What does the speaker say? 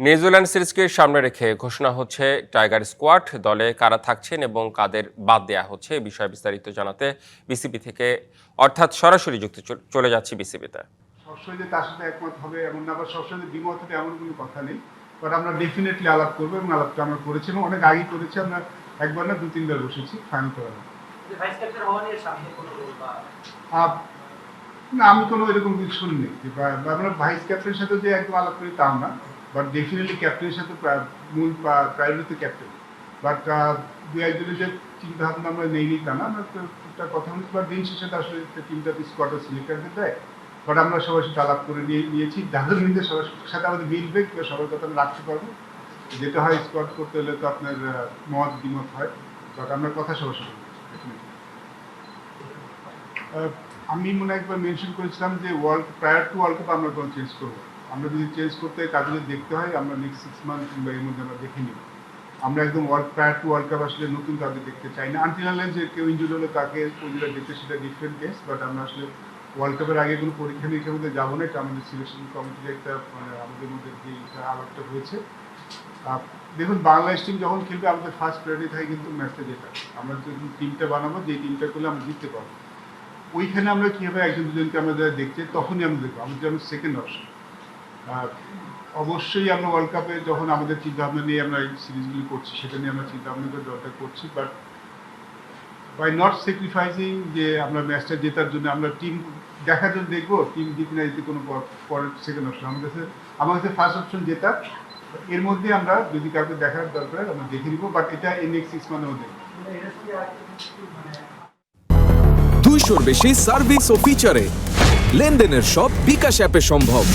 New Zealand সিরিজকে সামনে রেখে ঘোষণা হচ্ছে টাইগার স্কোয়াড, দলে কারা থাকছেন এবং কাদের বাদ দেয়া হচ্ছে এই বিষয়ে বিস্তারিত জানাতে বিসিবি থেকে অর্থাৎ সরাসরি যুক্তি চলে যাচ্ছে বিসিবিতে। সবসময় যে তার সাথে একমত হবে এমন না, আবার সবসময় দ্বিমত হবে এমন কোনো কথা নেই। বাট আমরা ডেফিনেটলি আলাপ করবো এবং আলাপটা আমরা করেছি এবং অনেক আগেই করেছি। আমরা একবার না 2-3 বার বসেছি ফাইনাল করার। না, আমি কোনো এরকম কিছু শুনিনি। আমরা ভাইস ক্যাপ্টেনের সাথে যে একদম আলাপ করি তাও না, বাট ডেফিনেটলি ক্যাপ্টেনের সাথে মূল প্রায়োরিটি ক্যাপ্টেন। বাট দু একজনের যে চিন্তা ভাবনা আমরা নেইনি তা না, আমরা একটা কথা বলছি। বা দিন শেষে আসলে টিমটা স্কোয়াডটা সিলেক্ট দেয়, বাট আমরা সবার সাথে আলাপ করে নিয়েছি। যাদের মধ্যে সবার সাথে আমাদের মিলবে কিংবা সবার কথা আমরা রাখতে পারবো। যেটা হয় স্কোয়াড করতে হলে তো আপনার মত দ্বিমত হয়, বাট আমরা কথা সবার সাথে আমি মনে একবার মেনশন করেছিলাম যে প্রায়ার টু ওয়ার্ল্ড কাপ আমরা কোনো চেঞ্জ করবো। আমরা যদি চেঞ্জ করতে হয়, কাজে দেখতে হয়, আমরা নেক্সট 6 মান্থ কিংবা এর মধ্যে আমরা দেখে নিব। আমরা একদম প্রায়ার টু ওয়ার্ল্ড কাপ আসলে নতুন কাউকে দেখতে চাই না। আনটিল যে কেউ ইনজুরি হলে তাকে দেখতে, সেটা ডিফারেন্ট কেস। বাট আমরা আসলে ওয়ার্ল্ড কাপের আগে কোনো পরীক্ষা নিরীক্ষার মধ্যে যাবো না। এটা আমাদের সিলেকশন কমিটির একটা আমাদের মধ্যে যে আলাপটা হয়েছে। দেখুন, বাংলাদেশ টিম যখন খেলবে আমাদের ফার্স্ট প্রায়োরিটি থাকে কিন্তু ম্যাচটা যেটা আমরা যখন টিমটা বানাবো, যে টিমটা করলে আমরা জিততে পারবো, ওইখানে আমরা কীভাবে একজন দুজনকে আমরা যারা দেখছি তখনই আমরা দেখবো আমাদের যেমন সেকেন্ড অপশন। অবশ্যই আমরা ওয়ার্ল্ড কাপে যখন আমাদের চিন্তাভাবনা নিয়ে আমরা এই সিরিজগুলি করছি, সেটা নিয়ে আমরা চিন্তাভাবনা করে দরকার করছি। বাট বাই নট স্যাক্রিফাইসিং যে আমরা ম্যাচটা জেতার জন্য আমরা টিম দেখার জন্য দেখবো, টিম জিত না জিতে কোনো পরের সেকেন্ড অপশন আমার কাছে ফার্স্ট অপশন জেতা। এর মধ্যে আমরা যদি কাউকে দেখার দরকার আমরা দেখে নিব, বাট এটা এই নেক্সট 6 মান্থের মধ্যে। 200-র বেশি সার্ভিস ও ফিচারে লেনদেনের সব বিকাশ অ্যাপে সম্ভব।